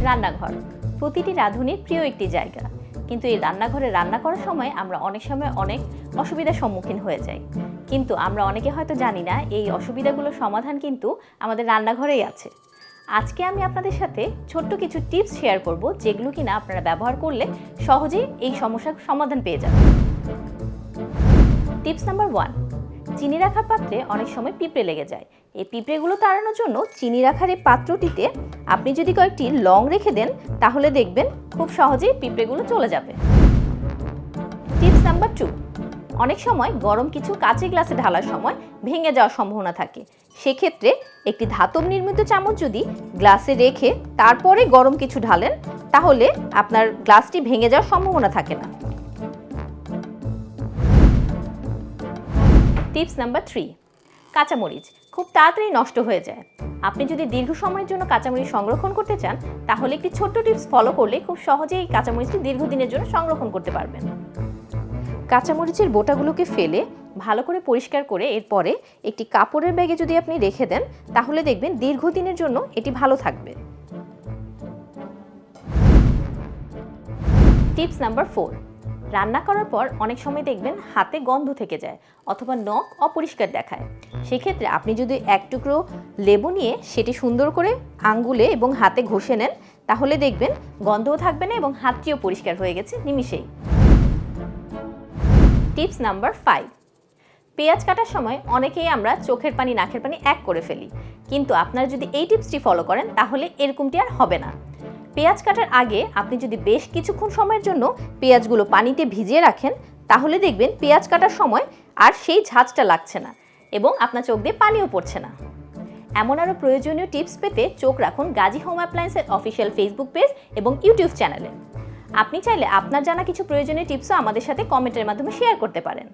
রান্নাঘর প্রতিটি রাঁধুনির প্রিয় একটি জায়গা, কিন্তু এই রান্নাঘরে রান্না করার সময় আমরা অনেক সময় অনেক অসুবিধার সম্মুখীন হয়ে যাই। কিন্তু আমরা অনেকে হয়তো জানি না এই অসুবিধাগুলোর সমাধান কিন্তু আমাদের রান্নাঘরেই আছে। আজকে আমি আপনাদের সাথে ছোট্ট কিছু টিপস শেয়ার করব, যেগুলো কিনা আপনারা ব্যবহার করলে সহজেই এই সমস্যার সমাধান পেয়ে যাবেন। টিপস নাম্বার 1, চিনি রাখার পাত্রে অনেক সময় পিঁপড়ে লেগে যায়। এই পিঁপড়েগুলো তাড়ানোর জন্য চিনি রাখার এই পাত্রটিতে আপনি যদি কয়েকটি লং রেখে দেন, তাহলে দেখবেন খুব সহজেই পিঁপড়েগুলো চলে যাবে। টিপস নাম্বার 2, অনেক সময় গরম কিছু কাঁচের গ্লাসে ঢালার সময় ভেঙে যাওয়ার সম্ভাবনা থাকে। সেক্ষেত্রে একটি ধাতব নির্মিত চামচ যদি গ্লাসে রেখে তারপরে গরম কিছু ঢালেন, তাহলে আপনার গ্লাসটি ভেঙে যাওয়ার সম্ভাবনা থাকে না। টিপস নাম্বার 3, কাঁচামরিচ খুব তাড়াতাড়ি নষ্ট হয়ে যায়। আপনি যদি দীর্ঘ সময়ের জন্য কাঁচামরিচ সংরক্ষণ করতে চান, তাহলে একটি ছোট্ট টিপস ফলো করলে খুব সহজেই এই কাঁচামরিচটি দীর্ঘদিনের জন্য সংরক্ষণ করতে পারবেন। কাঁচামরিচের বোটাগুলোকে ফেলে ভালো করে পরিষ্কার করে এরপরে একটি কাপড়ের ব্যাগে যদি আপনি রেখে দেন, তাহলে দেখবেন দীর্ঘদিনের জন্য এটি ভালো থাকবে। টিপস নাম্বার 4, রান্না করার পর অনেক সময় দেখবেন হাতে গন্ধ থেকে যায় অথবা নখ অপরিষ্কার দেখায়। সেক্ষেত্রে আপনি যদি এক টুকরো লেবু নিয়ে সেটি সুন্দর করে আঙ্গুলে এবং হাতে ঘষে নেন, তাহলে দেখবেন গন্ধও থাকবে না এবং হাতটিও পরিষ্কার হয়ে গেছে নিমিষেই। টিপস নাম্বার 5, পেঁয়াজ কাটার সময় অনেকেই আমরা চোখের পানি নাকের পানি এক করে ফেলি, কিন্তু আপনারা যদি এই টিপসটি ফলো করেন তাহলে এরকমটি আর হবে না। পেঁয়াজ কাটার আগে আপনি যদি বেশ কিছুক্ষণ সময়ের জন্য পেঁয়াজগুলো পানিতে ভিজিয়ে রাখেন, তাহলে দেখবেন পেঁয়াজ কাটার সময় আর সেই ঝাঁঝটা লাগছে না এবং আপনার চোখ দিয়ে পানিও পড়ছে না। এমন আরও প্রয়োজনীয় টিপস পেতে চোখ রাখুন গাজী হোম অ্যাপ্লায়েন্সের অফিসিয়াল ফেসবুক পেজ এবং ইউটিউব চ্যানেলে। আপনি চাইলে আপনার জানা কিছু প্রয়োজনীয় টিপসও আমাদের সাথে কমেন্টের মাধ্যমে শেয়ার করতে পারেন।